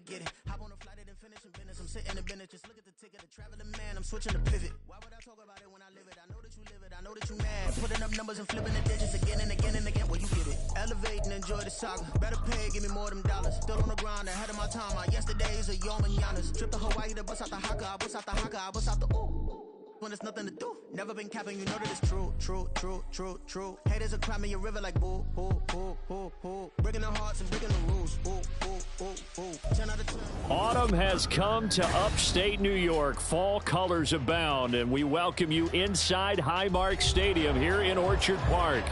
get it. Hop on a flight and finish in business. I'm sitting in business, just look at the ticket. A traveling man, I'm switching to pivot. Why would I talk about it when I live it? I know that you live it, I know that you mad. Putting up numbers and flipping the digits again and again and again. Well, you get it. Elevate and enjoy the saga. Better pay, give me more of them dollars. Still on the grind, ahead of my time. My yesterdays are your mananas. Trip to Hawaii to bust out the haka. I bust out the haka, I bust out the ooh. When there's nothing to do. Never been capping, you know that it's true, true, true, true, true. Haters are climbing your river like boo, boo, boo, boo, boo. Breaking their hearts and breaking the rules. Boo, boo, boo, boo. 10 out of 10. Autumn has come to upstate New York. Fall colors abound, and we welcome you inside Highmark Stadium here in Orchard Park.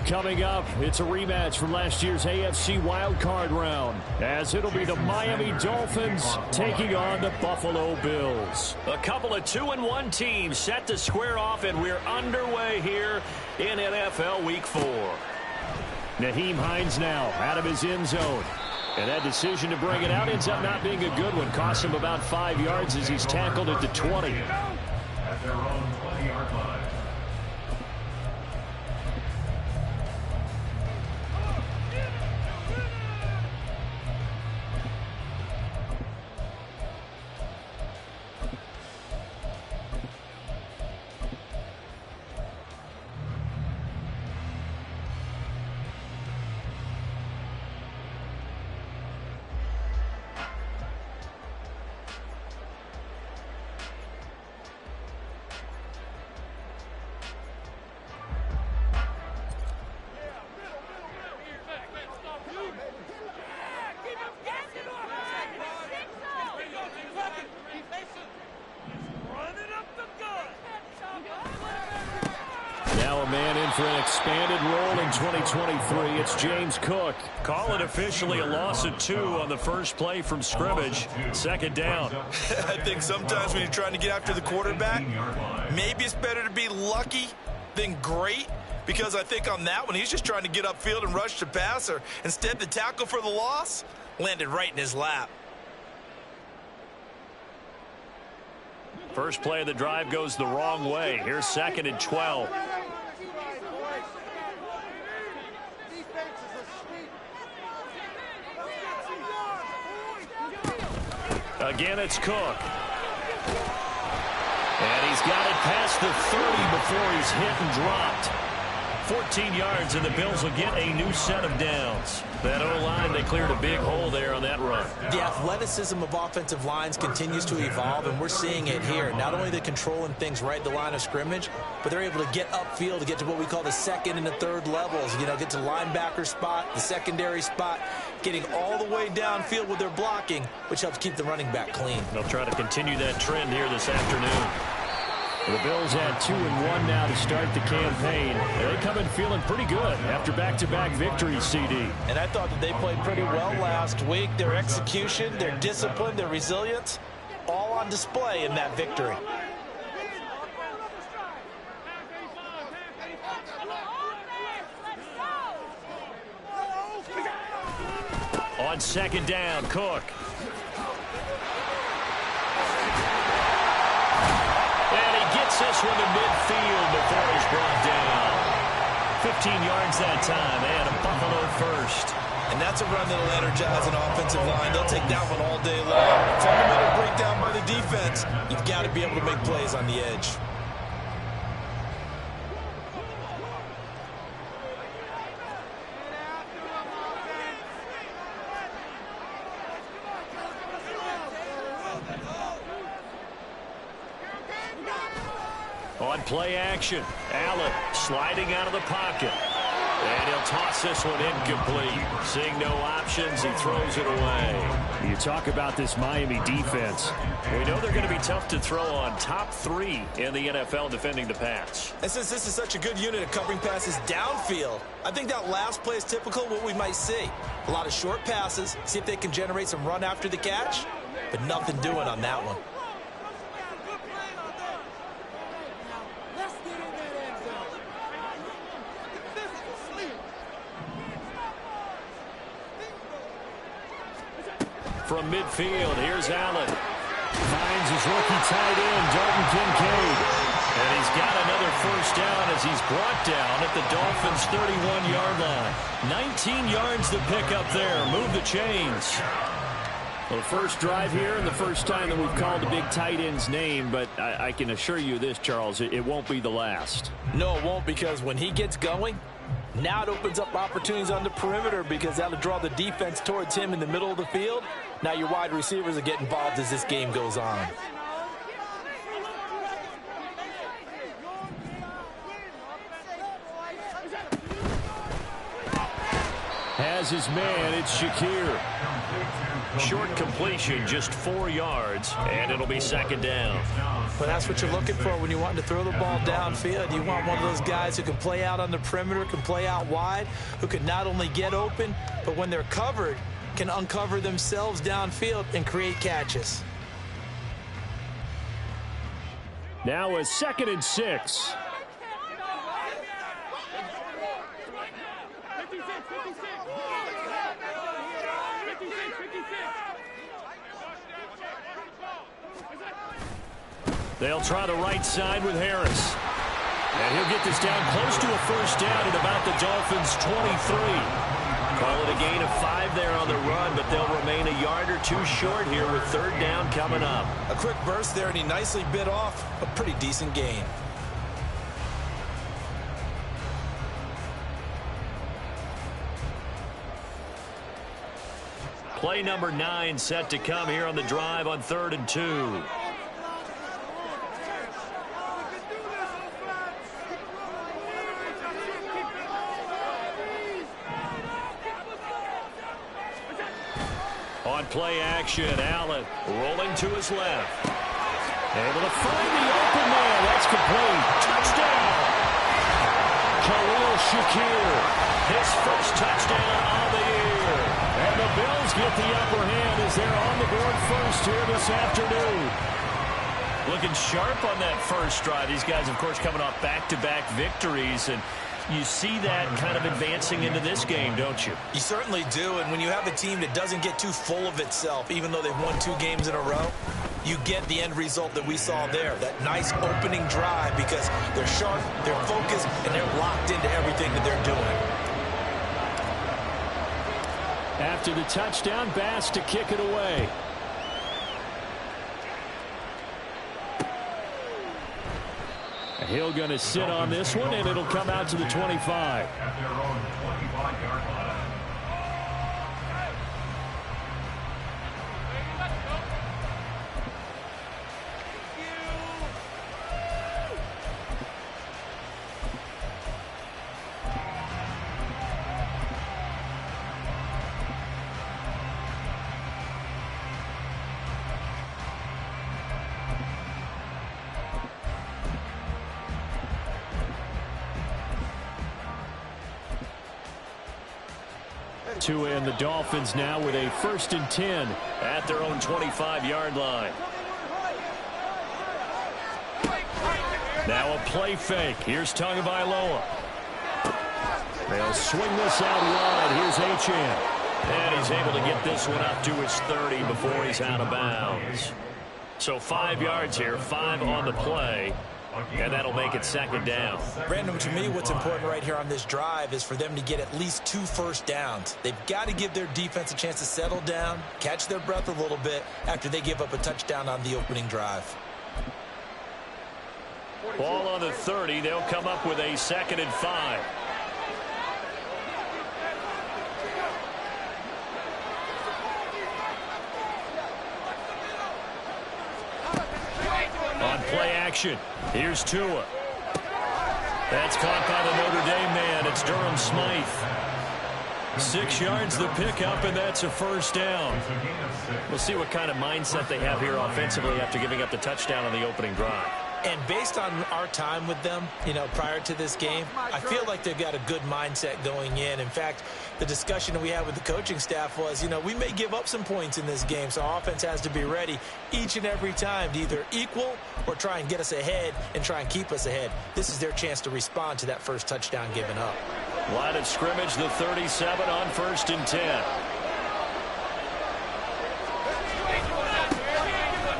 Coming up, it's a rematch from last year's AFC wildcard round, as it'll be the Miami Dolphins taking on the Buffalo Bills. A couple of 2-1 teams set to square off, and we're underway here in NFL Week 4. Nyheim Hines now out of his end zone. And that decision to bring it out ends up not being a good one. Costs him about 5 yards as he's tackled at the 20. At their own 20-yard line. Now a man in for an expanded role in 2023. It's James Cook. Call it officially a loss of 2 on the first play from scrimmage. Second down. I think sometimes when you're trying to get after the quarterback, maybe it's better to be lucky than great, because I think on that one, he's just trying to get upfield and rush the passer. Instead, the tackle for the loss landed right in his lap. First play of the drive goes the wrong way. Here's 2nd and 12. Again, it's Cook. And he's got it past the 30 before he's hit and dropped. 14 yards, and the Bills will get a new set of downs. That O-line, they cleared a big hole there on that run. The athleticism of offensive lines continues to evolve, and we're seeing it here. Not only are they controlling things right at the line of scrimmage, but they're able to get upfield to get to what we call the second and the third levels. You know, get to the linebacker spot, the secondary spot, getting all the way downfield with their blocking, which helps keep the running back clean. They'll try to continue that trend here this afternoon. The Bills had 2-1 now to start the campaign. They come in feeling pretty good after back-to-back victories, CD. And I thought that they played pretty well last week. Their execution, their discipline, their resilience, all on display in that victory. On second down, Cook. This one to midfield before he's brought down. 15 yards that time, and a Buffalo first. And that's a run that'll energize an offensive line. They'll take that one all day long. Fundamental breakdown by the defense. You've got to be able to make plays on the edge. On play action, Allen sliding out of the pocket. And he'll toss this one incomplete. Seeing no options, he throws it away. You talk about this Miami defense. We know they're going to be tough to throw on. Top 3 in the NFL defending the pass. And since this is such a good unit of covering passes downfield, I think that last play is typical of what we might see. A lot of short passes, see if they can generate some run after the catch, but nothing doing on that one. From midfield, here's Allen. Finds his rookie tight end, Dalton Kincaid. And he's got another first down as he's brought down at the Dolphins' 31-yard line. 19 yards to pick up there. Move the chains. Well, the first drive here and the first time that we've called the big tight end's name, but I can assure you this, Charles, it won't be the last. No, it won't, because when he gets going, now it opens up opportunities on the perimeter because that'll draw the defense towards him in the middle of the field. Now your wide receivers will get involved as this game goes on. Has his man, it's Shakir. Short completion, just 4 yards, and it'll be second down. Well, that's what you're looking for when you want to throw the ball downfield. You want one of those guys who can play out on the perimeter, can play out wide, who can not only get open, but when they're covered, can uncover themselves downfield and create catches. Now a 2nd and 6. They'll try the right side with Harris. And he'll get this down close to a first down at about the Dolphins' 23. Call it a gain of 5 there on the run, but they'll remain a yard or two short here with 3rd down coming up. A quick burst there, and he nicely bit off a pretty decent gain. Play number 9 set to come here on the drive on 3rd and 2. On play action, Allen rolling to his left. Able to find the open man. That's complete. Touchdown. Khalil Shakir. His first touchdown of the year. And the Bills get the upper hand as they're on the board first here this afternoon. Looking sharp on that first drive. These guys, of course, coming off back-to-back victories, and you see that kind of advancing into this game, don't you? You certainly do, and when you have a team that doesn't get too full of itself, even though they've won 2 games in a row, you get the end result that we saw there, that nice opening drive, because they're sharp, they're focused, and they're locked into everything that they're doing. After the touchdown, Bass to kick it away. Hill going to sit on this one, and it'll come out to the 25. At their own 25-yard line. And the Dolphins now with a 1st and 10 at their own 25-yard line. Now a play fake. Here's Tagovailoa. They'll swing this out wide. Here's Achane. And he's able to get this one up to his 30 before he's out of bounds. So 5 yards here, 5 on the play. And that'll make it 2nd down. Brandon, to me, what's important right here on this drive is for them to get at least 2 first downs. They've got to give their defense a chance to settle down, catch their breath a little bit after they give up a touchdown on the opening drive. Ball on the 30. They'll come up with a 2nd and 5. On play action, here's Tua. That's caught by the Notre Dame man. It's Durham Smythe. 6 yards the pickup, and that's a first down. We'll see what kind of mindset they have here offensively after giving up the touchdown on the opening drive. And based on our time with them, prior to this game, I feel like they've got a good mindset going in. In fact, the discussion that we had with the coaching staff was, we may give up some points in this game, so our offense has to be ready each and every time to either equal or try and get us ahead and try and keep us ahead. This is their chance to respond to that first touchdown given up. Line of scrimmage, the 37 on 1st and 10.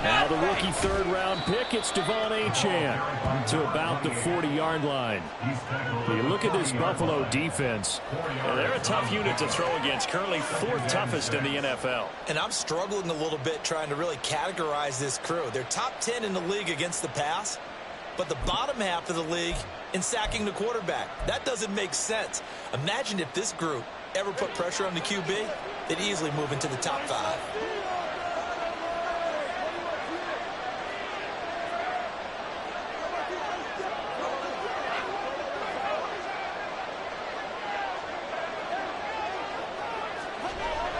Now Now the rookie third-round pick, it's Devon Achane to about the 40-yard line. You look at this Buffalo defense. They're a tough unit to throw against, currently 4th toughest in the NFL. And I'm struggling a little bit trying to really categorize this crew. They're top 10 in the league against the pass, but the bottom half of the league in sacking the quarterback. That doesn't make sense. Imagine if this group ever put pressure on the QB, they'd easily move into the top 5.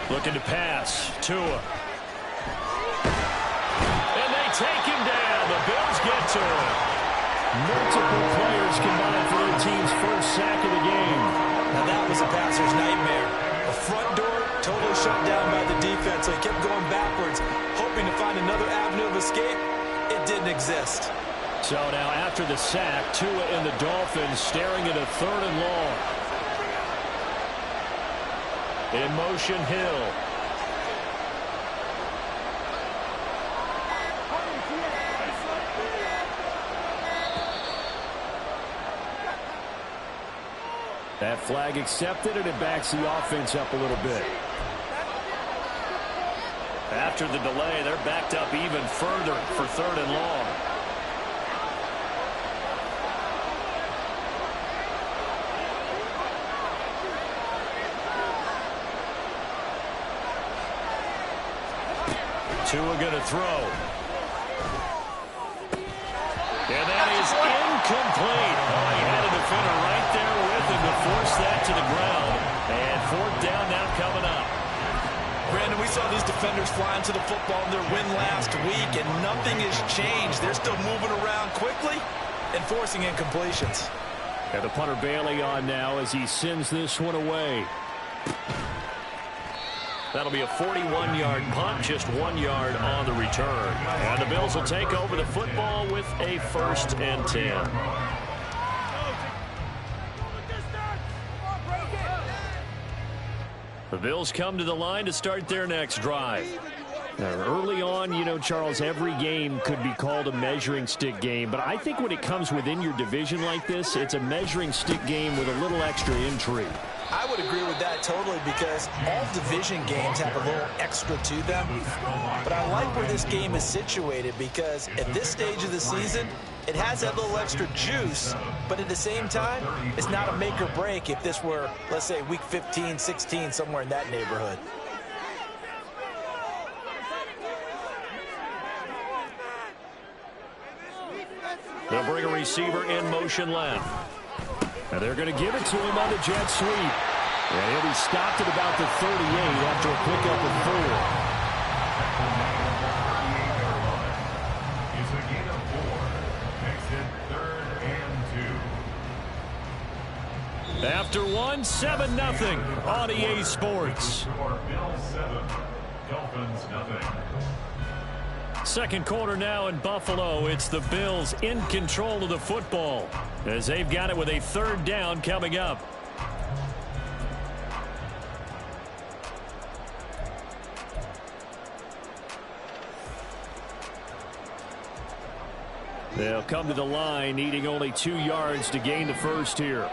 Looking to pass. Tua. And they take him down. The Bills get to him. Multiple players combined for their team's first sack of the game. Now that was a passer's nightmare. The front door totally shut down by the defense, so he kept going backwards, hoping to find another avenue of escape. It didn't exist. So now after the sack, Tua and the Dolphins staring at a 3rd and long. In motion, Hill. That flag accepted, and it backs the offense up a little bit. After the delay, they're backed up even further for 3rd and long. Tua going to throw. And that is incomplete. Oh, he had a defender right there with him to force that to the ground. And 4th down now coming up. Brandon, we saw these defenders flying to the football in their win last week, and nothing has changed. They're still moving around quickly and forcing incompletions. And the punter Bailey on now as he sends this one away. That'll be a 41-yard punt, just 1 yard on the return. And the Bills will take over the football with a 1st and 10. The Bills come to the line to start their next drive. Now, early on, you know, Charles, every game could be called a measuring stick game. But I think when it comes within your division like this, it's a measuring stick game with a little extra intrigue. I would agree with that totally, because all division games have a little extra to them. But I like where this game is situated, because at this stage of the season, it has that little extra juice, but at the same time, it's not a make or break if this were, let's say, week 15, 16, somewhere in that neighborhood. They'll bring a receiver in motion left. And they're going to give it to him on the jet sweep. And he'll be stopped at about the 38 after a pickup of 4. It's a gain of 4. Makes it 3rd and 2. After 1, 7-0 on EA Sports. Bills 7, Dolphins 0. Second quarter now in Buffalo. It's the Bills in control of the football as they've got it with a 3rd down coming up. They'll come to the line, needing only 2 yards to gain the 1st here.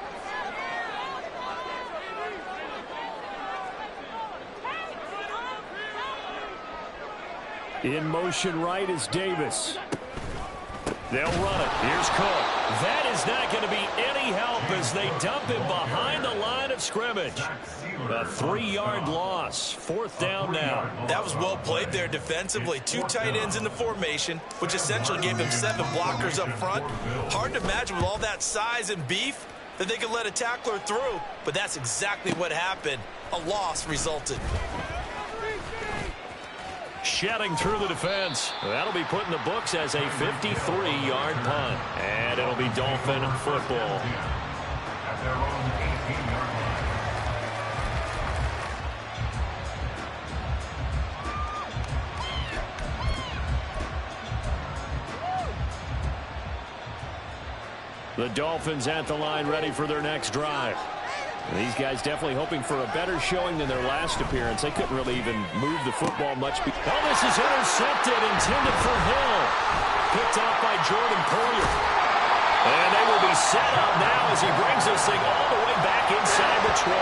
In motion right is Davis. They'll run it. Here's Cook. That is not going to be any help as they dump him behind the line of scrimmage. A 3-yard loss. 4th down now. That was well played there defensively. 2 tight ends in the formation, which essentially gave them 7 blockers up front. Hard to imagine with all that size and beef that they could let a tackler through, but that's exactly what happened. A loss resulted. Shedding through the defense. That'll be put in the books as a 53-yard punt. And it'll be Dolphin football. At their own 18-yard line. The Dolphins at the line, ready for their next drive. These guys definitely hoping for a better showing than their last appearance. They couldn't really even move the football much. Oh, this is intercepted, intended for Hill. Picked off by Jordan Poyer. And they will be set up now as he brings this thing all the way back inside the 20.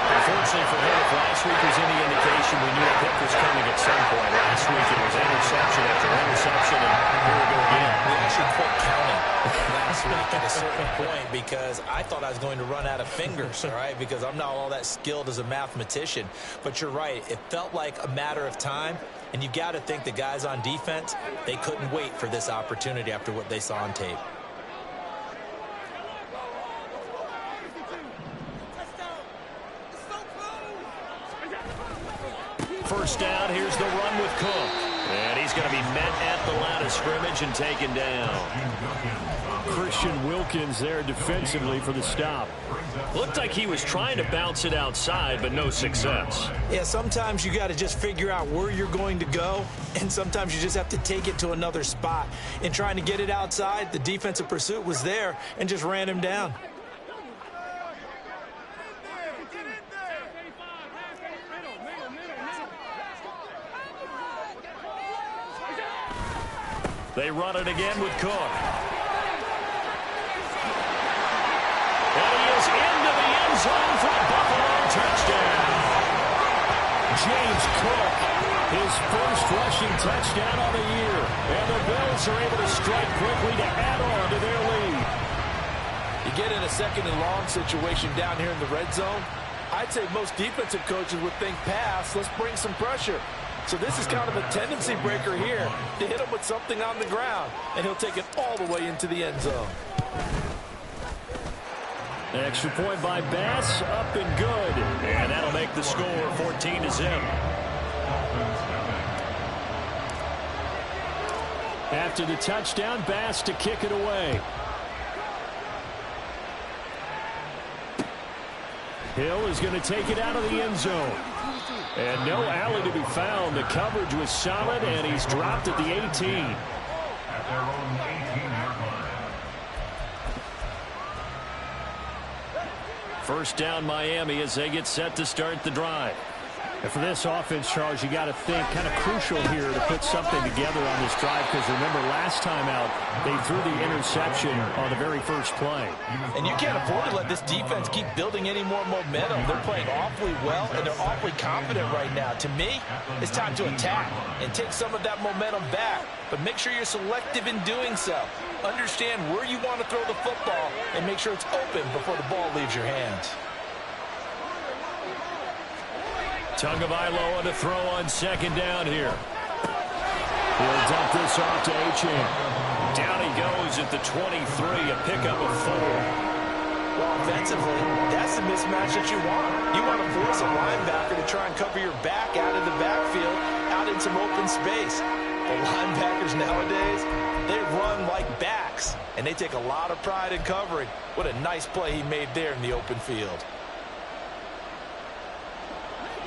Unfortunately for him, if last week was any indication, we knew a pick was coming at some point. Last week it was interception after interception, and here we go again. We actually quit counting last week at a certain point because I thought I was going to run out of fingers, all right, because I'm not all that skilled as a mathematician. But you're right. It felt like a matter of time, and you've got to think the guys on defense, they couldn't wait for this opportunity after what they saw on tape. First down, here's the run with Cook. And he's going to be met at the line of scrimmage and taken down. Christian Wilkins there defensively for the stop. Looked like he was trying to bounce it outside, but no success. Yeah, sometimes you got to just figure out where you're going to go, and sometimes you just have to take it to another spot. In trying to get it outside, the defensive pursuit was there and just ran him down. They run it again with Cook. And he is into the end zone for a Buffalo touchdown. James Cook, his first rushing touchdown on the year. And the Bills are able to strike quickly to add on to their lead. You get in a second and long situation down here in the red zone. I'd say most defensive coaches would think pass, let's bring some pressure. So this is kind of a tendency breaker here to hit him with something on the ground, and he'll take it all the way into the end zone. An extra point by Bass, up and good. And that'll make the score 14-0. After the touchdown, Bass to kick it away. Hill is going to take it out of the end zone. And no alley to be found. The coverage was solid, and he's dropped at the 18. At their own 18-yard line. First down, Miami, as they get set to start the drive. And for this offense, Charles, you got to think kind of crucial here to put something together on this drive, because remember last time out they threw the interception on the very first play. And you can't afford to let this defense keep building any more momentum. They're playing awfully well, and they're awfully confident right now. To me, it's time to attack and take some of that momentum back. But make sure you're selective in doing so. Understand where you want to throw the football and make sure it's open before the ball leaves your hands. Tagovailoa to throw on second down here. He'll dump this off to Achane. Down he goes at the 23, a pickup of 4. Well, offensively, that's the mismatch that you want. You want to force a linebacker to try and cover your back out of the backfield, out in some open space. The linebackers nowadays, they run like backs, and they take a lot of pride in covering. What a nice play he made there in the open field.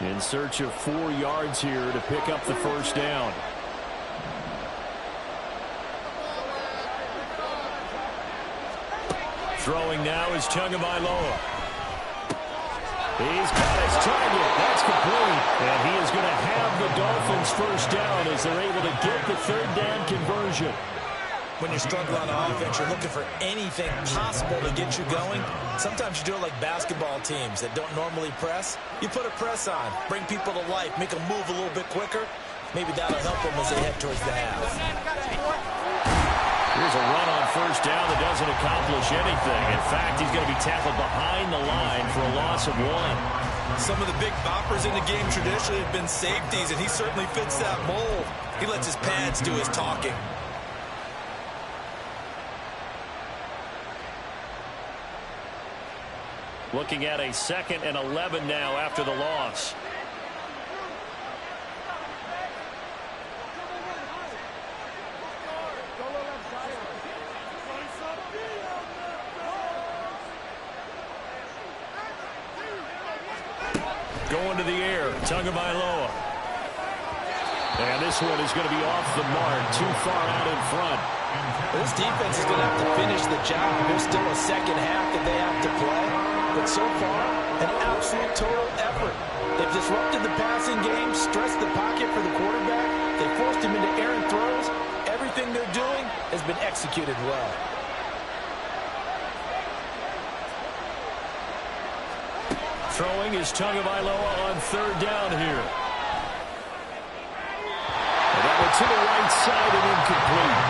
In search of 4 yards here to pick up the first down. Throwing now is Tagovailoa. He's got his target. That's complete. And he is going to have the Dolphins first down as they're able to get the third down conversion. When you're struggling on offense, you're looking for anything possible to get you going. Sometimes you do it like basketball teams that don't normally press. You put a press on, bring people to life, make them move a little bit quicker. Maybe that'll help them as they head towards the half. Here's a run on first down that doesn't accomplish anything. In fact, he's going to be tackled behind the line for a loss of 1. Some of the big boppers in the game traditionally have been safeties, and he certainly fits that mold. He lets his pads do his talking. Looking at a 2nd and 11 now after the loss. Going to the air, Tagovailoa. And this one is going to be off the mark, too far out in front. This defense is going to have to finish the job. There's still a second half that they have to play. but so far, an absolute total effort. They've disrupted the passing game, stressed the pocket for the quarterback. They forced him into errant throws. Everything they're doing has been executed well. Throwing is Tagovailoa on third down here. And that went to the right side and incomplete.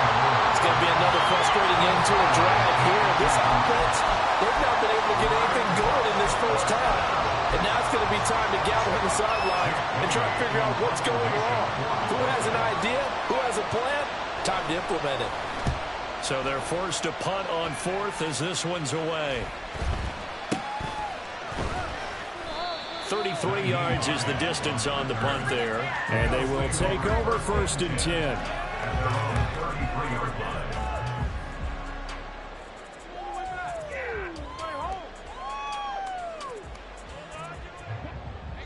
It's going to be another frustrating end to a drive here. This offense, they've not been able to get anything going in this first half. And now it's going to be time to gather on the sideline and try to figure out what's going wrong. Who has an idea? Who has a plan? Time to implement it. So they're forced to punt on fourth as this one's away. 33 yards is the distance on the punt there. And they will take over 1st and 10.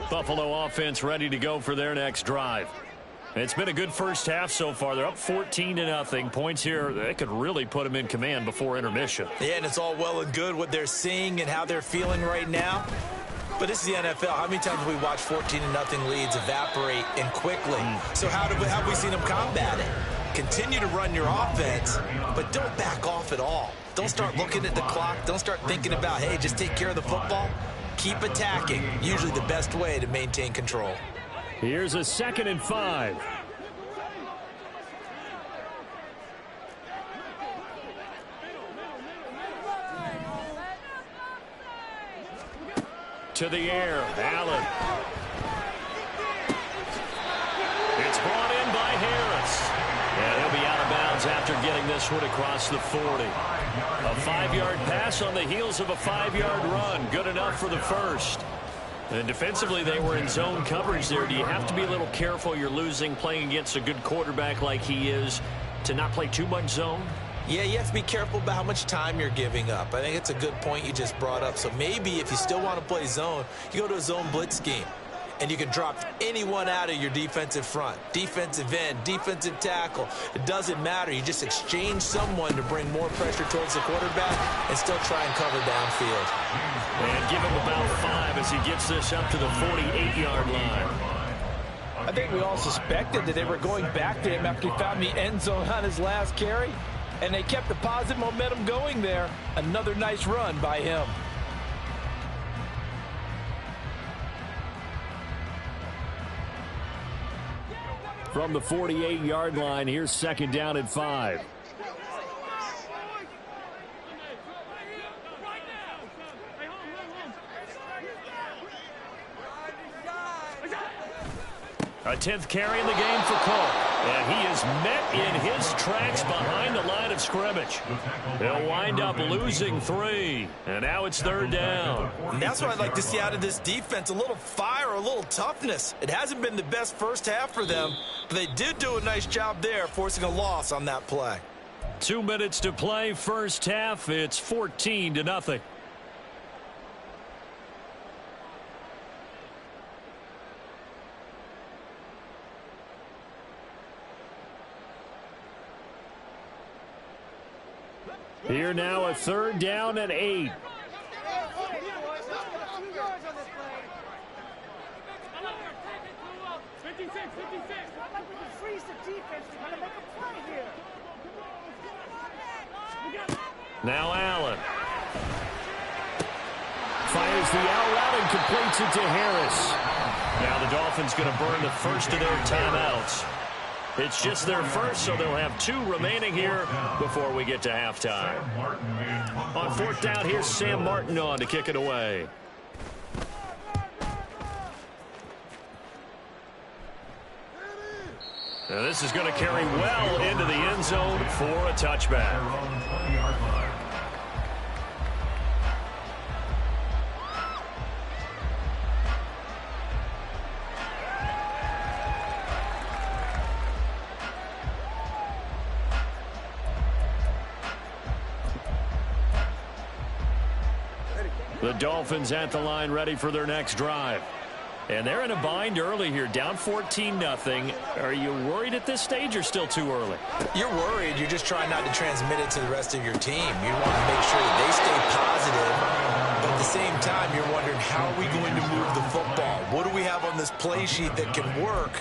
Buffalo offense ready to go for their next drive. It's been a good first half so far. They're up 14-0. Points here, they could really put them in command before intermission. Yeah, and it's all well and good what they're seeing and how they're feeling right now. But this is the NFL. How many times have we watched 14-0 leads evaporate and quickly? So how have we seen them combat it? Continue to run your offense, but don't back off at all. Don't start looking at the clock. Don't start thinking about, hey, just take care of the football. Keep attacking. Usually the best way to maintain control. Here's a 2nd and 5. To the air, Allen. It's brought in by Harris. And he'll be out of bounds after getting this one across the 40. A 5-yard pass on the heels of a 5-yard run. Good enough for the first. And defensively, they were in zone coverage there. Do you have to be a little careful? You're losing playing against a good quarterback like he is to not play too much zone? Yeah, you have to be careful about how much time you're giving up. I think it's a good point you just brought up. So maybe if you still want to play zone, you go to a zone blitz scheme. And you can drop anyone out of your defensive front. Defensive end, defensive tackle. It doesn't matter. You just exchange someone to bring more pressure towards the quarterback and still try and cover downfield. And give him about 5 as he gets this up to the 48-yard line. I think we all suspected that they were going back to him after he found the end zone on his last carry. And they kept the positive momentum going there. Another nice run by him. From the 48-yard line, here's 2nd down and 5. A 10th carry in the game for Cole. And he is met in his tracks behind the line of scrimmage. He'll wind up losing 3. And now it's 3rd down. And that's what I'd like to see out of this defense. A little fire, a little toughness. It hasn't been the best first half for them, but they did do a nice job there, forcing a loss on that play. 2 minutes to play, first half. It's 14-0. Here now a 3rd down and 8. Now Allen. Fires the out route and completes it to Harris. Now the Dolphins going to burn the first of their timeouts. It's just their first, so they'll have 2 remaining here before we get to halftime. On 4th down, here's Sam Martin on to kick it away. Now this is going to carry well into the end zone for a touchback. The Dolphins at the line ready for their next drive. And they're in a bind early here, down 14-0. Are you worried at this stage or still too early? You're worried. You're just trying not to transmit it to the rest of your team. You want to make sure that they stay positive, but at the same time, you're wondering, how are we going to move the football? What do we have on this play sheet that can work?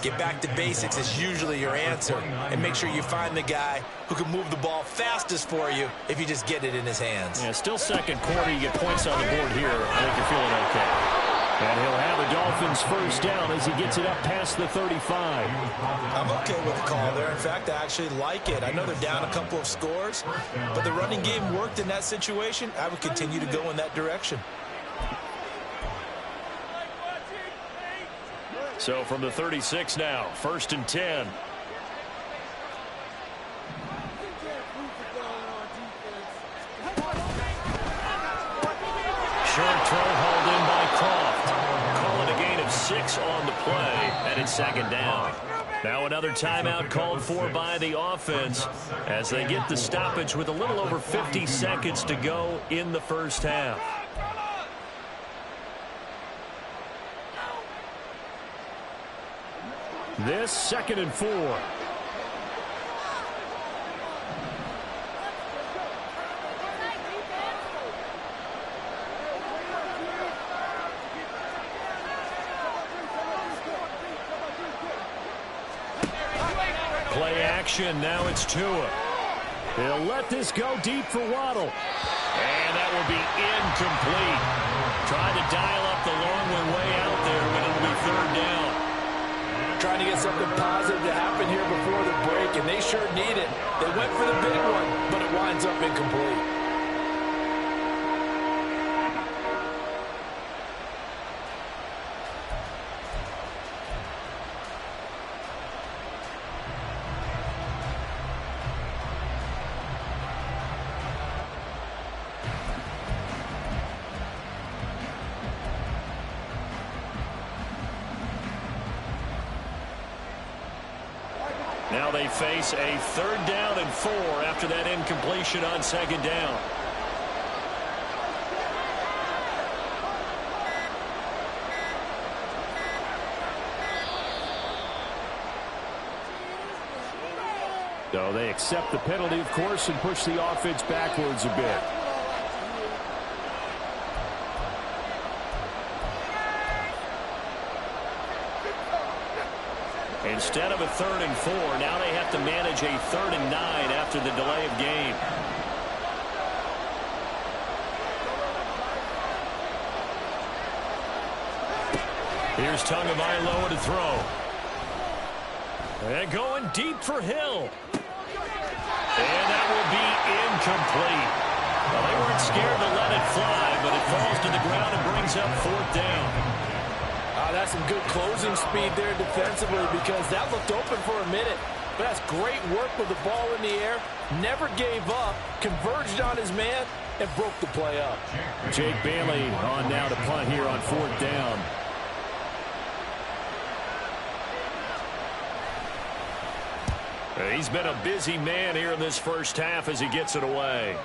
Get back to basics is usually your answer. And make sure you find the guy who can move the ball fastest for you if you just get it in his hands. Yeah, still second quarter. You get points on the board here. I think you're feeling okay. And he'll have a Dolphins first down as he gets it up past the 35. I'm okay with the call there. In fact, I actually like it. I know they're down a couple of scores, but the running game worked in that situation. I would continue to go in that direction. So from the 36 now, 1st and 10. Short throw hauled in by Croft. Call it a gain of 6 on the play, and it's 2nd down. Now another timeout called for by the offense as they get the stoppage with a little over 50 seconds to go in the first half. This 2nd and 4. Play action, now it's Tua. He'll let this go deep for Waddle. And that will be incomplete. Trying to dial up the long way out there, but it'll be 3rd down. Trying to get something positive to happen here before the break, and they sure need it. They went for the big one, but it winds up incomplete. Now they face a 3rd down and 4 after that incompletion on 2nd down. So they accept the penalty, of course, and push the offense backwards a bit. Instead of a 3rd and 4, now they have to manage a 3rd and 9 after the delay of game. Here's Tagovailoa to throw. And going deep for Hill. And that will be incomplete. Well, they weren't scared to let it fly, but it falls to the ground and brings up 4th down. That's some good closing speed there defensively, because that looked open for a minute. But that's great work with the ball in the air. Never gave up, converged on his man, and broke the play up. Jake Bailey on now to punt here on 4th down. He's been a busy man here in this first half as he gets it away.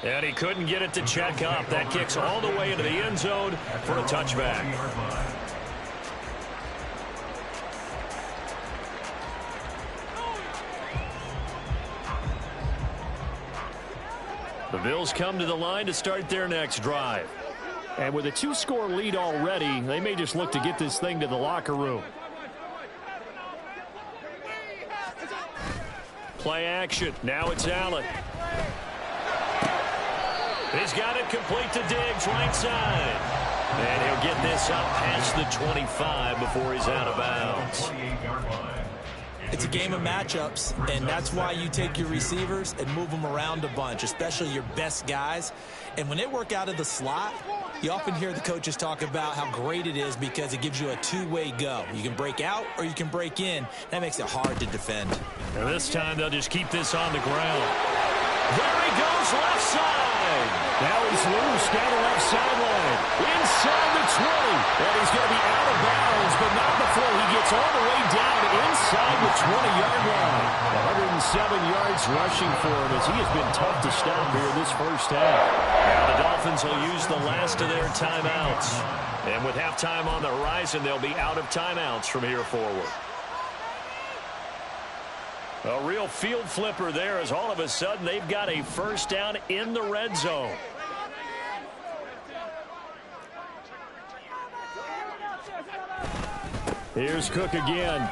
And he couldn't get it to check up. That kicks all the way into the end zone for a touchback. The Bills come to the line to start their next drive. And with a 2-score lead already, they may just look to get this thing to the locker room. Play action. Now it's Allen. He's got it complete to Diggs, right side. And he'll get this up past the 25 before he's out of bounds. It's a game of matchups, and that's why you take your receivers and move them around a bunch, especially your best guys. And when they work out of the slot, you often hear the coaches talk about how great it is because it gives you a two-way go. You can break out or you can break in. That makes it hard to defend. And this time they'll just keep this on the ground. There he goes, left side. Now he's loose down the left sideline. Inside the 20. And he's going to be out of bounds, but not before he gets all the way down inside the 20-yard line. 107 yards rushing for him as he has been tough to stop here in this first half. Now the Dolphins will use the last of their timeouts. And with halftime on the horizon, they'll be out of timeouts from here forward. A real field flipper there as all of a sudden they've got a first down in the red zone. Here's Cook again.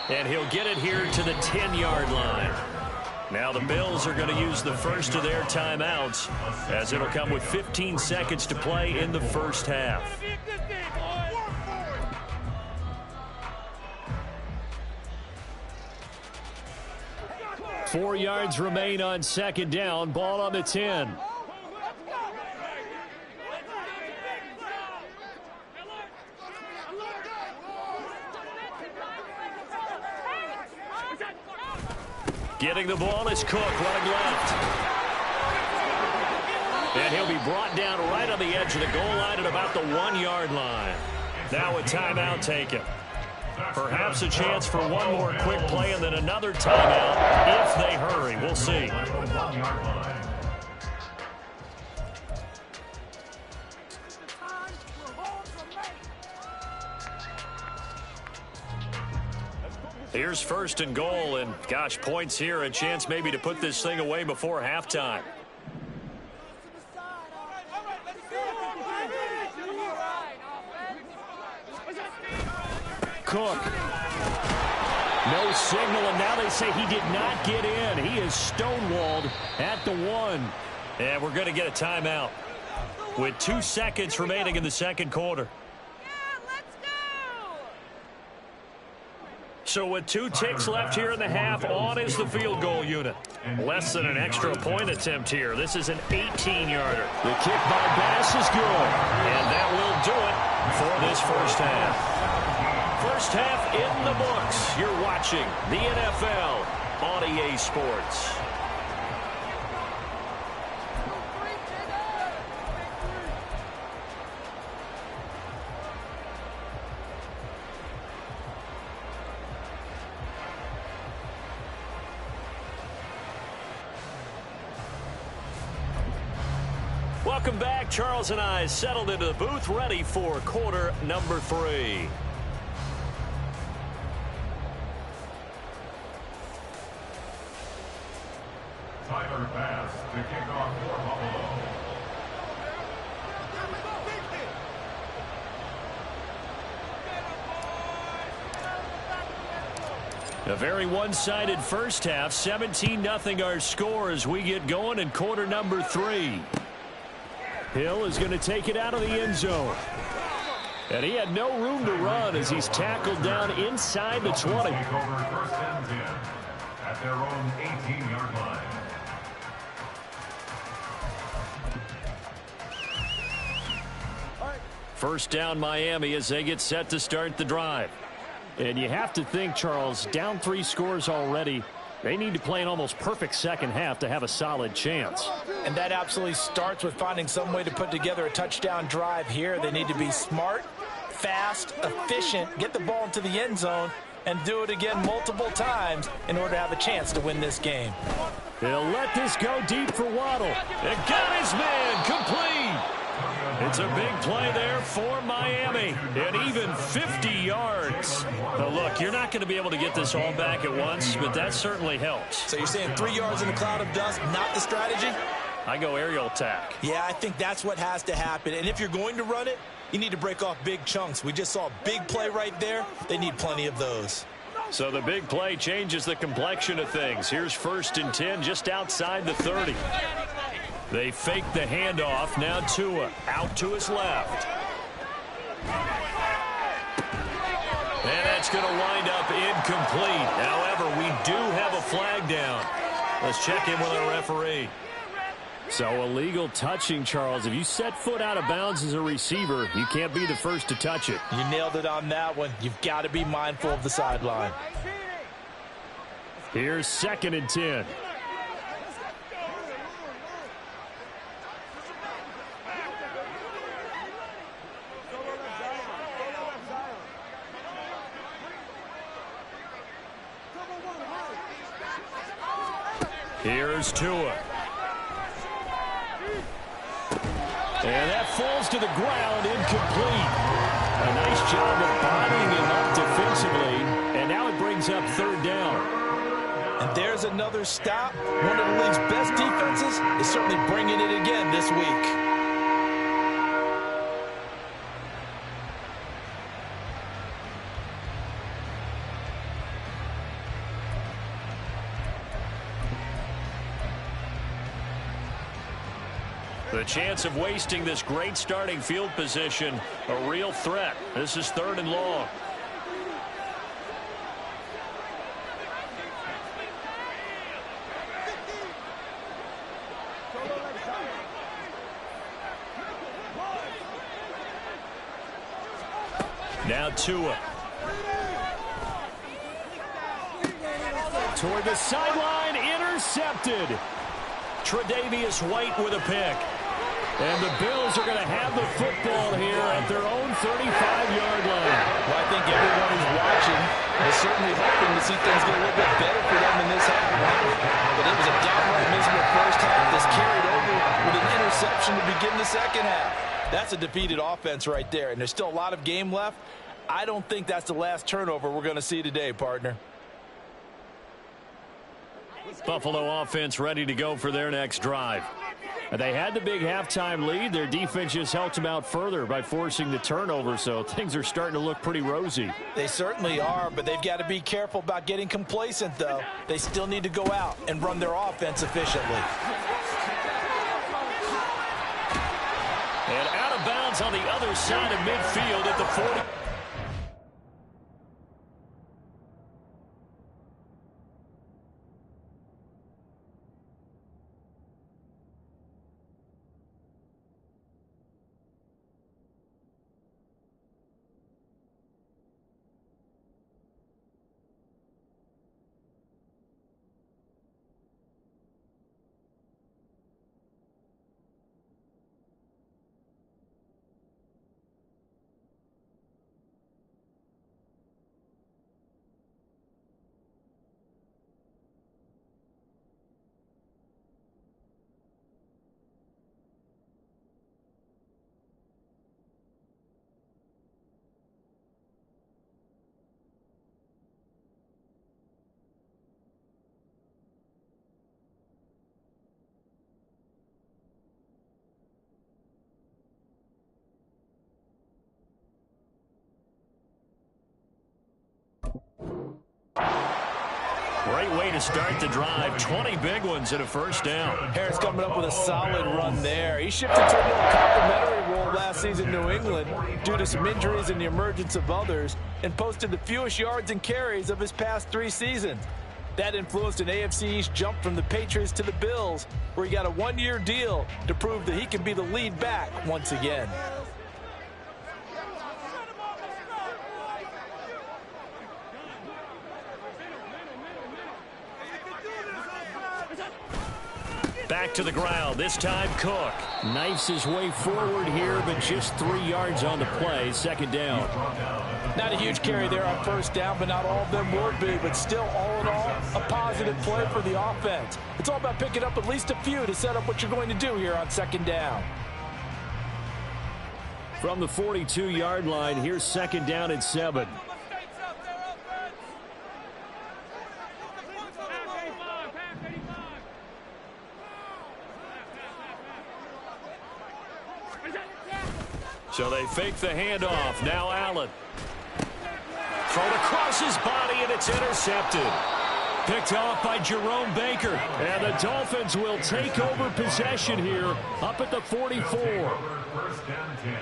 And he'll get it here to the 10-yard line. Now the Bills are going to use the first of their timeouts as it'll come with 15 seconds to play in the first half. Four yards remain on second down. Ball on the 10. Getting the ball is Cook running left. And he'll be brought down right on the edge of the goal line at about the 1-yard line. Now a timeout taken. Perhaps a chance for one more quick play and then another timeout if they hurry. We'll see. Here's first and goal, and gosh, points here, a chance maybe to put this thing away before halftime. Cook. No signal, and now they say he did not get in. He is stonewalled at the 1. And we're going to get a timeout with 2 seconds remaining in the second quarter. So with 2 ticks left here in the half, on is the field goal unit. Less than an extra point attempt here. This is an 18-yarder. The kick by Bass is good. And that will do it for this first half. First half in the books. You're watching the NFL on EA Sports. Welcome back. Charles and I settled into the booth, ready for quarter number 3. Tyler Bass to kick off for Buffalo. A very one-sided first half. 17-0 our score as we get going in quarter number 3. Hill is going to take it out of the end zone. And he had no room to run as he's tackled down inside the 20. Take over first and 10 at their own 18-yard line. First down Miami as they get set to start the drive. And you have to think, Charles, down 3 scores already. They need to play an almost perfect second half to have a solid chance. And that absolutely starts with finding some way to put together a touchdown drive here. They need to be smart, fast, efficient, get the ball into the end zone, and do it again multiple times in order to have a chance to win this game. He'll let this go deep for Waddle. And got his man complete. It's a big play there for Miami, and even 50 yards. Now, look, you're not going to be able to get this all back at once, but that certainly helps. So you're saying 3 yards in a cloud of dust, not the strategy? I go aerial attack. Yeah, I think that's what has to happen. And if you're going to run it, you need to break off big chunks. We just saw a big play right there. They need plenty of those. So the big play changes the complexion of things. Here's first and 10 just outside the 30. They fake the handoff. Now Tua out to his left. And that's going to wind up incomplete. However, we do have a flag down. Let's check in with our referee. So illegal touching, Charles. If you set foot out of bounds as a receiver, you can't be the first to touch it. You nailed it on that one. You've got to be mindful of the sideline. Here's second and 10. Here's Tua. And that falls to the ground, incomplete. A nice job of bodying him up defensively. And now it brings up third down. was another stop. One of the league's best defenses is certainly bringing it again this week. The chance of wasting this great starting field position, a real threat. This is 3rd and long. Now Tua. Toward the sideline, intercepted. Tre'Davious White with a pick. And the Bills are going to have the football here at their own 35-yard line. Well, I think everyone who's watching is certainly hoping to see things get a little bit better for them in this half. But it was a downright miserable first half that's carried over with an interception to begin the second half. That's a defeated offense right there, and there's still a lot of game left. I don't think that's the last turnover we're going to see today, partner. Buffalo offense ready to go for their next drive. They had the big halftime lead. Their defense just helped them out further by forcing the turnover, so things are starting to look pretty rosy. They certainly are, but they've got to be careful about getting complacent, though. They still need to go out and run their offense efficiently. And out of bounds on the other side of midfield at the 40. Great way to start the drive. 20 big ones and a first down. Harris coming up with a solid run there. He shifted to a more complimentary role last season in New England due to some injuries and the emergence of others, and posted the fewest yards and carries of his past 3 seasons. That influenced an AFC East jump from the Patriots to the Bills, where he got a 1-year deal to prove that he can be the lead back once again. Back to the ground, this time Cook. Knifes his way forward here, but just 3 yards on the play, second down. Not a huge carry there on first down, but not all of them would be. But still, all in all, a positive play for the offense. It's all about picking up at least a few to set up what you're going to do here on second down. From the 42-yard line, here's second down and 7. So they fake the handoff. Now Allen. Thrown across his body, and it's intercepted. Picked off by Jerome Baker. And the Dolphins will take over possession here up at the 44. First down 10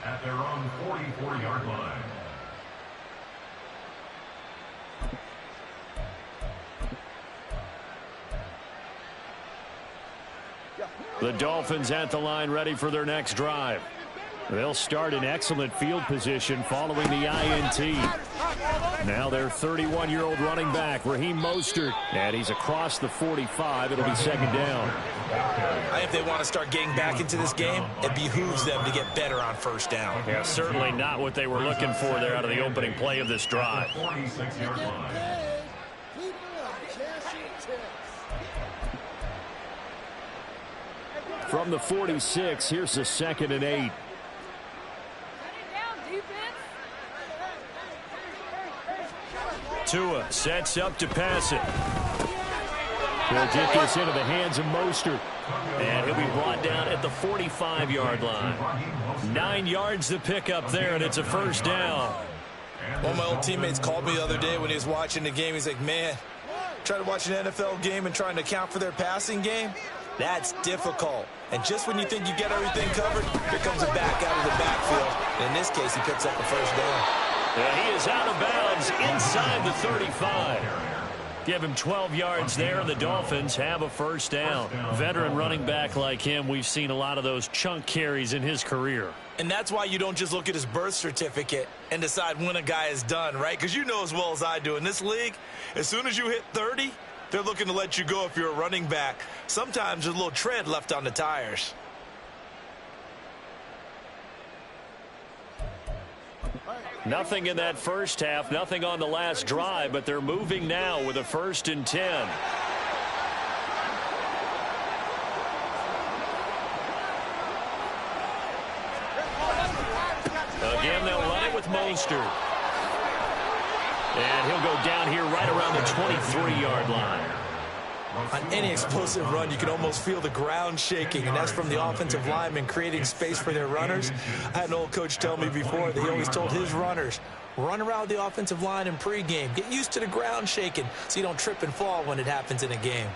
at their own 44-yard line. The Dolphins at the line ready for their next drive. They'll start in excellent field position following the INT. Now their 31-year-old running back, Raheem Mostert, and he's across the 45. It'll be second down. I think they want to start getting back into this game. It behooves them to get better on first down. Yeah, certainly not what they were looking for there out of the opening play of this drive. 46-yard line. From the 46, here's the 2nd and 8. Tua sets up to pass it. He'll get this into the hands of Mostert. And he'll be brought down at the 45-yard line. 9 yards to pick up there, and it's a first down. One of my old teammates called me the other day when he was watching the game. He's like, man, trying to watch an NFL game and trying to account for their passing game, that's difficult. And just when you think you get everything covered, here comes a back out of the backfield. And in this case, he picks up a first down. And he is out of bounds inside the 35. Give him 12 yards there, and the Dolphins have a first down. Veteran running back like him, we've seen a lot of those chunk carries in his career. And that's why you don't just look at his birth certificate and decide when a guy is done, right? Because you know as well as I do, in this league, as soon as you hit 30, they're looking to let you go if you're a running back. Sometimes there's a little tread left on the tires. Nothing in that first half, nothing on the last drive, but they're moving now with a 1st and 10. Again, they'll run it with Mostert. And he'll go down here right around the 23-yard line. On any explosive run, you can almost feel the ground shaking, and that's from the offensive linemen creating space for their runners. I had an old coach tell me before that he always told his runners, run around the offensive line in pregame. Get used to the ground shaking so you don't trip and fall when it happens in a game.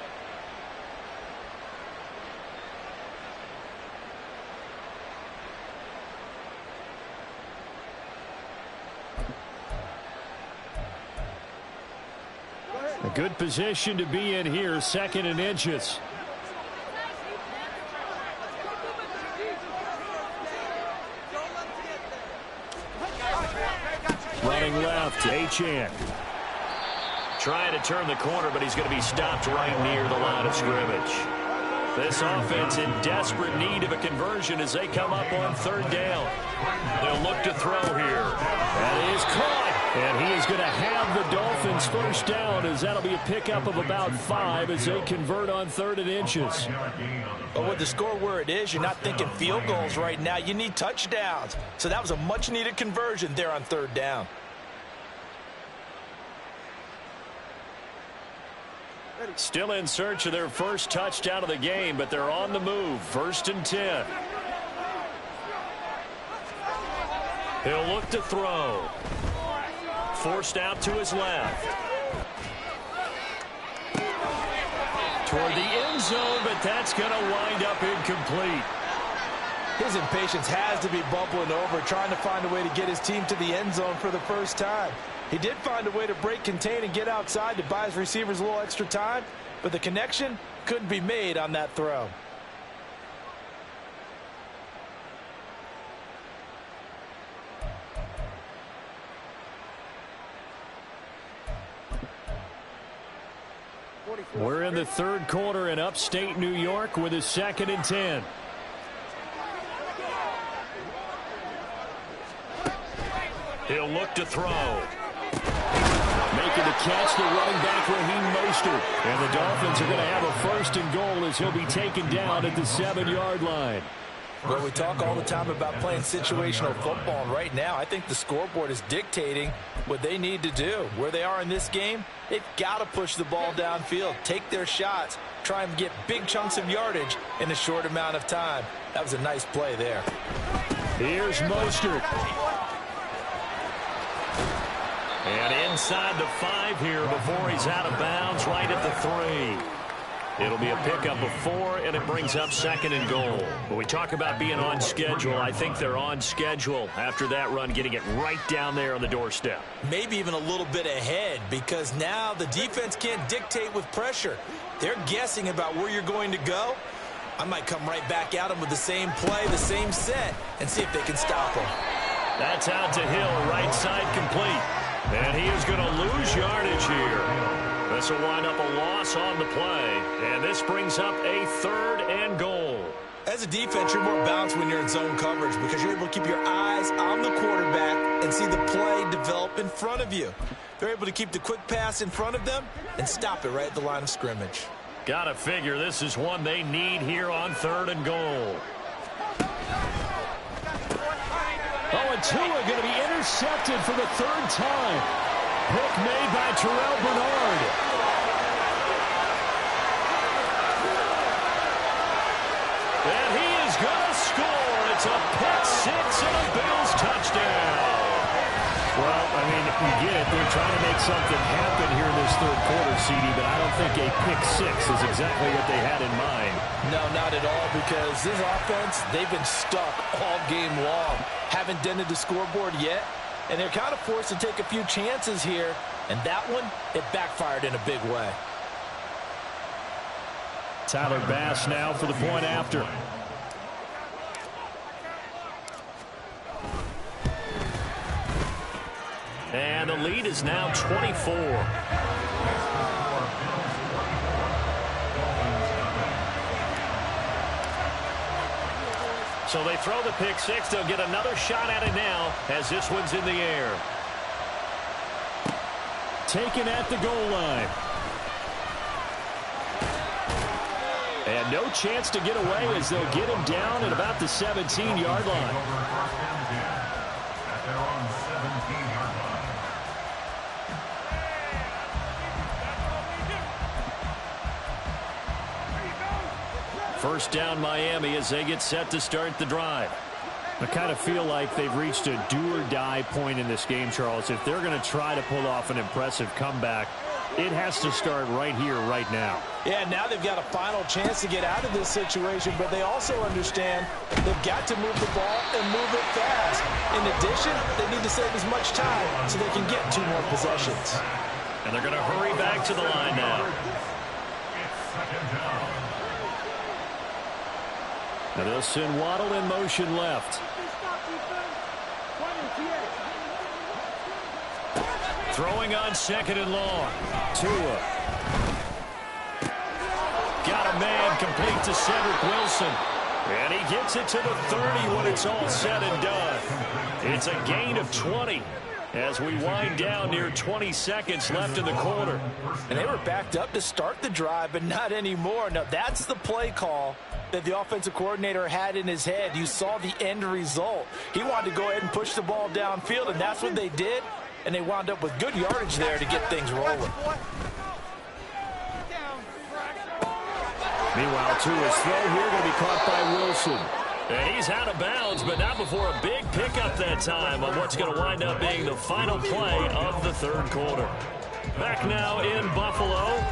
A good position to be in here, 2nd and inches. Running left, Achane. Trying to turn the corner, but he's going to be stopped right near the line of scrimmage. This offense in desperate need of a conversion as they come up on 3rd down. They'll look to throw here. That is caught. And he is going to have the Dolphins first down, as that'll be a pickup of about 5 as they convert on 3rd and inches. But with the score where it is, you're not thinking field goals right now. You need touchdowns. So that was a much-needed conversion there on 3rd down. Still in search of their first touchdown of the game, but they're on the move. 1st and 10. He'll look to throw. Forced out to his left. Toward the end zone, but that's going to wind up incomplete. His impatience has to be bubbling over, trying to find a way to get his team to the end zone for the first time. He did find a way to break contain and get outside to buy his receivers a little extra time, but the connection couldn't be made on that throw. We're in the 3rd quarter in upstate New York with a 2nd and 10. He'll look to throw. Making the catch, the running back Raheem Mostert. And the Dolphins are going to have a 1st and goal as he'll be taken down at the 7-yard line. Well, we talk all the time about playing situational football, and right now I think the scoreboard is dictating what they need to do. Where they are in this game, they've got to push the ball downfield, take their shots, try and get big chunks of yardage in a short amount of time. That was a nice play there. Here's Mostert. And inside the 5 here before he's out of bounds, right at the 3. It'll be a pickup of 4, and it brings up 2nd and goal. When we talk about being on schedule, I think they're on schedule after that run, getting it right down there on the doorstep. Maybe even a little bit ahead, because now the defense can't dictate with pressure. They're guessing about where you're going to go. I might come right back at them with the same play, the same set, and see if they can stop them. That's out to Hill, right side complete. And he is going to lose yardage here. This will wind up a loss on the play, and this brings up a 3rd and goal. As a defense, you're more balanced when you're in zone coverage because you're able to keep your eyes on the quarterback and see the play develop in front of you. They're able to keep the quick pass in front of them and stop it right at the line of scrimmage. Gotta figure this is one they need here on 3rd and goal. Oh, and Tua going to be intercepted for the 3rd time. Pick made by Terrell Bernard. It's a pick six and a Bills touchdown. Well, I mean, you get it. They're trying to make something happen here in this third quarter, CD, but I don't think a pick six is exactly what they had in mind. No, not at all, because this offense, they've been stuck all game long. Haven't dented the scoreboard yet, and they're kind of forced to take a few chances here, and that one, it backfired in a big way. Tyler Bass now for the point after. And the lead is now 24. So they throw the pick six. They'll get another shot at it now as this one's in the air. Taken at the goal line. And no chance to get away as they'll get him down at about the 17-yard line. At their own 17-yard line. First down Miami as they get set to start the drive. I kind of feel like they've reached a do-or-die point in this game, Charles. If they're going to try to pull off an impressive comeback, it has to start right here, right now. Yeah, now they've got a final chance to get out of this situation, but they also understand they've got to move the ball and move it fast. In addition, they need to save as much time so they can get 2 more possessions. And they're going to hurry back to the line now. Now they'll send Waddle in motion left. Throwing on second and long. Tua. Got a man complete to Cedric Wilson. And he gets it to the 30 when it's all said and done. It's a gain of 20 as we wind down near 20 seconds left in the quarter. And they were backed up to start the drive, but not anymore. Now that's the play call that the offensive coordinator had in his head. You saw the end result. He wanted to go ahead and push the ball downfield, and that's what they did. And they wound up with good yardage there to get things rolling. Meanwhile, Tua's throw here going to be caught by Wilson. And he's out of bounds, but not before a big pickup that time on what's going to wind up being the final play of the third quarter. Back now in Buffalo.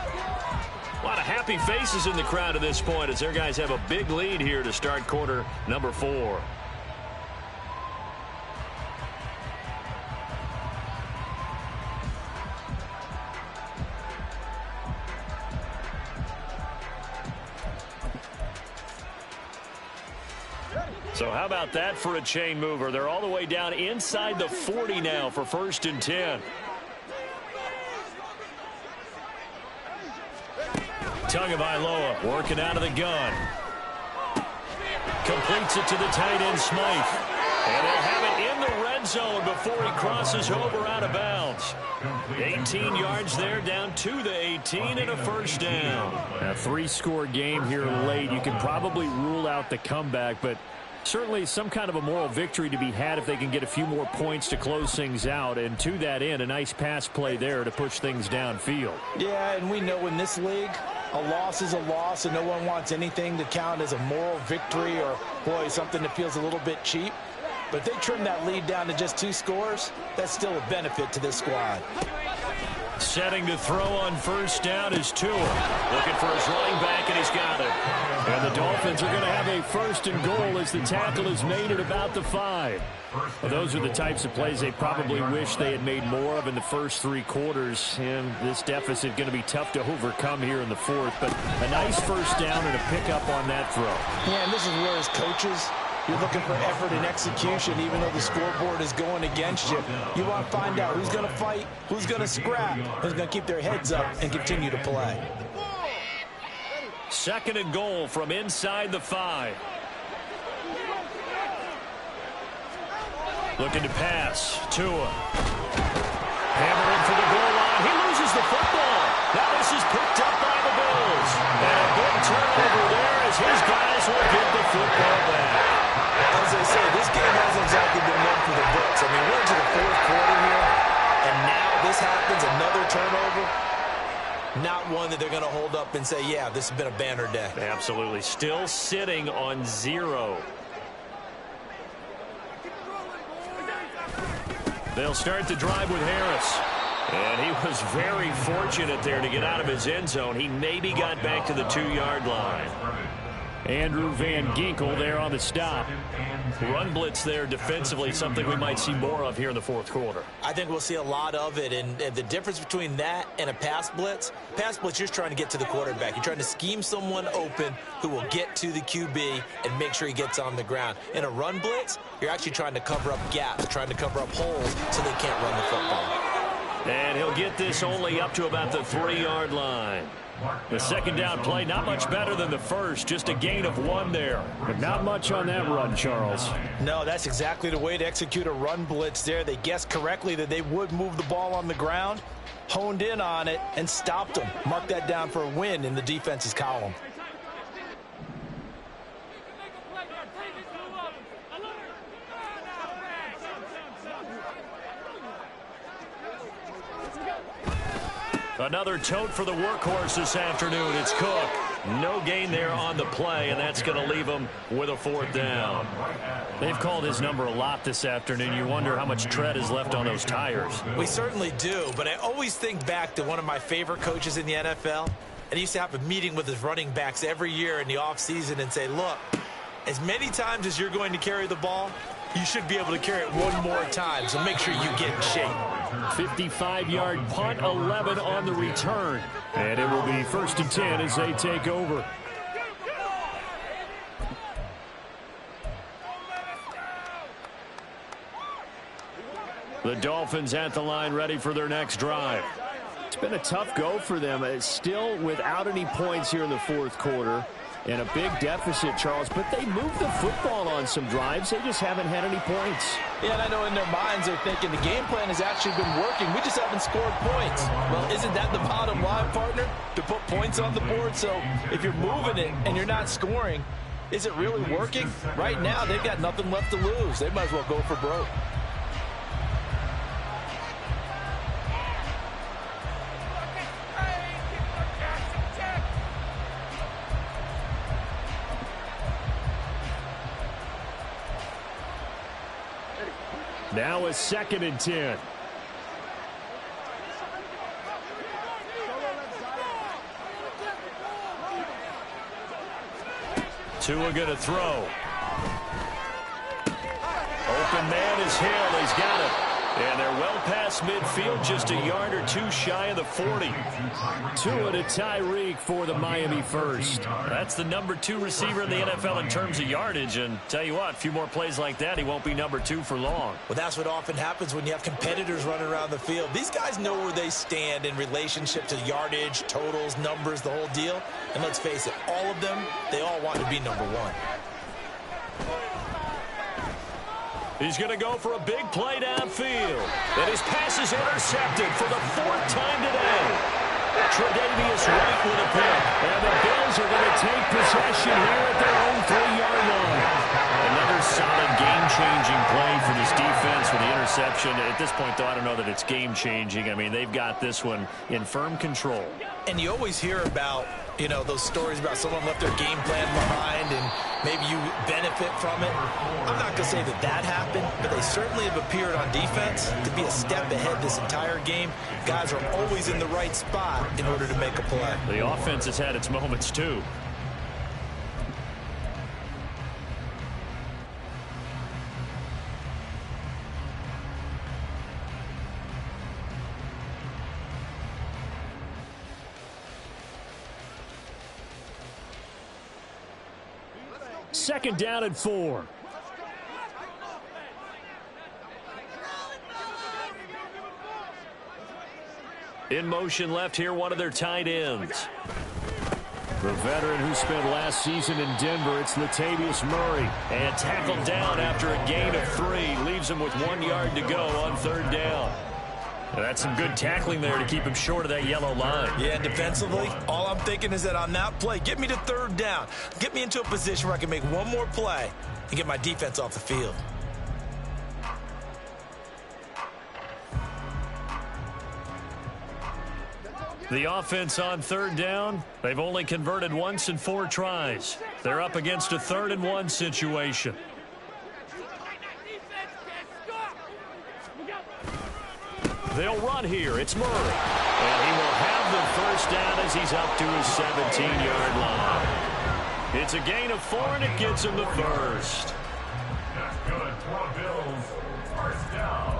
A lot of happy faces in the crowd at this point as their guys have a big lead here to start quarter number 4. So how about that for a chain mover? They're all the way down inside the 40 now for 1st and 10. Tagovailoa working out of the gun. Completes it to the tight end Smythe. And they'll have it in the red zone before he crosses over out of bounds. 18 yards there, down to the 18 and a first down. A 3-score game here late. You can probably rule out the comeback, but certainly some kind of a moral victory to be had if they can get a few more points to close things out. And to that end, a nice pass play there to push things downfield. Yeah, and we know in this league, a loss is a loss, and no one wants anything to count as a moral victory or, boy, something that feels a little bit cheap. But if they trim that lead down to just 2 scores, that's still a benefit to this squad. Setting to throw on first down is Tua. Looking for his running back, and he's got it. And the Dolphins are going to have a 1st and goal as the tackle is made at about the 5. Well, those are the types of plays they probably wish they had made more of in the first 3 quarters. And this deficit going to be tough to overcome here in the 4th. But a nice first down and a pickup on that throw. Yeah, and this is where as coaches, you're looking for effort and execution, even though the scoreboard is going against you. You want to find out who's going to fight, who's going to scrap, who's going to keep their heads up and continue to play. 2nd and goal from inside the 5. Looking to pass. Tua. Hammering for the goal line. He loses the football. Now this is picked up by the Bills. And a big turnover there as his guys will get the football back. As I say, this game hasn't exactly been one for the books. I mean, we're into the 4th quarter here, and now this happens, another turnover. Not one that they're going to hold up and say, yeah, this has been a banner day. Absolutely. Still sitting on 0. They'll start the drive with Harris. And he was very fortunate there to get out of his end zone. He maybe got back to the 2-yard line. Andrew Van Ginkel there on the stop. Run blitz there defensively, something we might see more of here in the fourth quarter. I think we'll see a lot of it, and the difference between that and a pass blitz, you're just trying to get to the quarterback. You're trying to scheme someone open who will get to the QB and make sure he gets on the ground. In a run blitz, you're actually trying to cover up gaps, trying to cover up holes so they can't run the football. And he'll get this only up to about the 3-yard line. The second down play, not much better than the first, just a gain of 1 there. But not much on that run, Charles. No, that's exactly the way to execute a run blitz there. They guessed correctly that they would move the ball on the ground, honed in on it, and stopped them. Mark that down for a win in the defense's column. Another tote for the workhorse this afternoon. It's Cook. No gain there on the play, and that's going to leave him with a 4th down. They've called his number a lot this afternoon. You wonder how much tread is left on those tires. We certainly do, but I always think back to one of my favorite coaches in the NFL, and he used to have a meeting with his running backs every year in the offseason and say, look, as many times as you're going to carry the ball, you should be able to carry it one more time, so make sure you get in shape. 55-yard punt, 11 on the return. And it will be 1st and 10 as they take over. The Dolphins at the line ready for their next drive. It's been a tough go for them. It's still without any points here in the fourth quarter. And a big deficit, Charles, but they moved the football on some drives. They just haven't had any points. Yeah, and I know in their minds they're thinking the game plan has actually been working. We just haven't scored points. Well, isn't that the bottom line, partner? To put points on the board. So if you're moving it and you're not scoring, is it really working? Right now, they've got nothing left to lose. They might as well go for broke. Now a 2nd and 10. Tua going to throw. Open man is Hill. He's got it. And they're well past midfield, just a yard or 2 shy of the 40. Tua to Tyreek for the Miami first. That's the number 2 receiver in the NFL in terms of yardage. And tell you what, a few more plays like that, he won't be number 2 for long. Well, that's what often happens when you have competitors running around the field. These guys know where they stand in relationship to yardage, totals, numbers, the whole deal. And let's face it, all of them, they all want to be number 1. He's going to go for a big play downfield. And his pass is intercepted for the 4th time today. Tre'Davious White with a pick. And the Bills are going to take possession here at their own 3-yard line. Another solid game-changing play for this defense with the interception. At this point, though, I don't know that it's game-changing. I mean, they've got this one in firm control. And you always hear about, you know, those stories about someone left their game plan behind and maybe you benefit from it. I'm not going to say that that happened, but they certainly have appeared on defense to be a step ahead this entire game. Guys are always in the right spot in order to make a play. The offense has had its moments, too. Second down and 4. In motion left here, one of their tight ends. The veteran who spent last season in Denver, it's Latavius Murray. And tackled down after a gain of 3. Leaves him with 1 yard to go on 3rd down. And that's some good tackling there to keep him short of that yellow line. Yeah, and defensively, all I'm thinking is that on that play, get me to 3rd down. Get me into a position where I can make one more play and get my defense off the field. The offense on 3rd down, they've only converted once in 4 tries. They're up against a 3rd and 1 situation. They'll run here. It's Murray. And he will have the first down as he's up to his 17-yard line. It's a gain of 4, and it gets him the first. That's good for Bills. First down.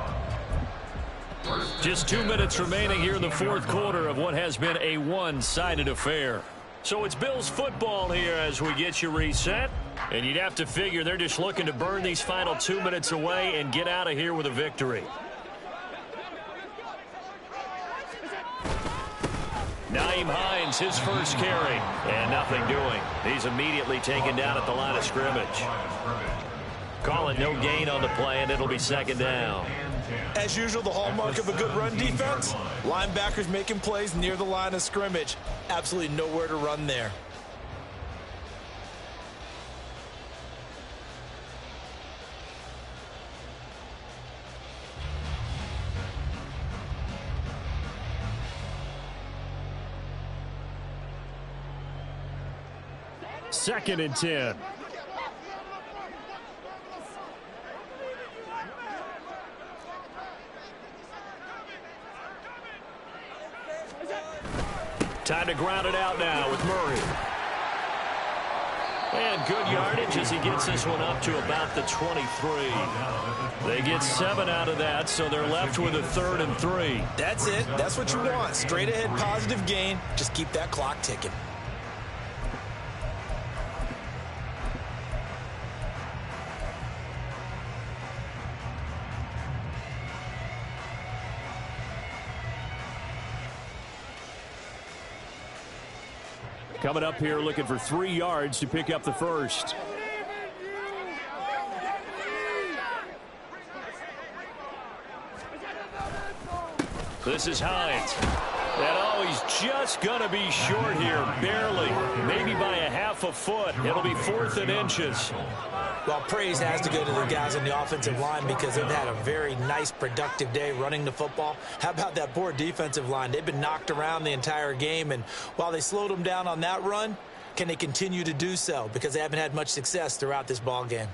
Just 2 minutes remaining here in the fourth quarter of what has been a one-sided affair. So it's Bills football here as we get you reset. And you'd have to figure they're just looking to burn these final 2 minutes away and get out of here with a victory. Nyheim Hines, his first carry, and nothing doing. He's immediately taken down at the line of scrimmage. Call it no gain on the play, and it'll be second down. As usual, the hallmark of a good run defense, linebackers making plays near the line of scrimmage. Absolutely nowhere to run there. Second and 10. Time to ground it out now with Murray. And good yardage as he gets this one up to about the 23. They get 7 out of that, so they're left with a 3rd and 3. That's it. That's what you want. Straight ahead positive gain. Just keep that clock ticking. Coming up here looking for 3 yards to pick up the first. This is Hines. And oh, he's just going to be short here, barely. Maybe by a half a foot. It'll be 4th and inches. Well, praise has to go to the guys on the offensive line because they've had a very nice, productive day running the football. How about that poor defensive line? They've been knocked around the entire game, and while they slowed them down on that run, can they continue to do so? Because they haven't had much success throughout this ball game.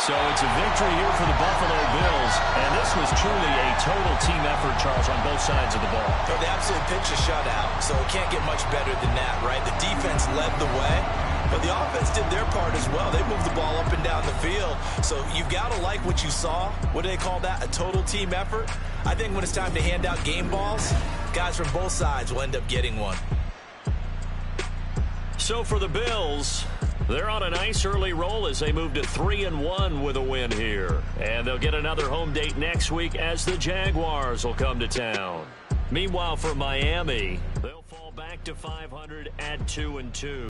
So it's a victory here for the Buffalo Bills, and this was truly a total team effort, Charles, on both sides of the ball. Well, they absolutely pitched a shutout, so it can't get much better than that, right? The defense led the way, but the offense did their part as well. They moved the ball up and down the field, so you've got to like what you saw. What do they call that? A total team effort? I think when it's time to hand out game balls, guys from both sides will end up getting one. So for the Bills, they're on a nice early roll as they move to 3-1 with a win here. And they'll get another home date next week as the Jaguars will come to town. Meanwhile, for Miami, they'll fall back to 500 at 2-2.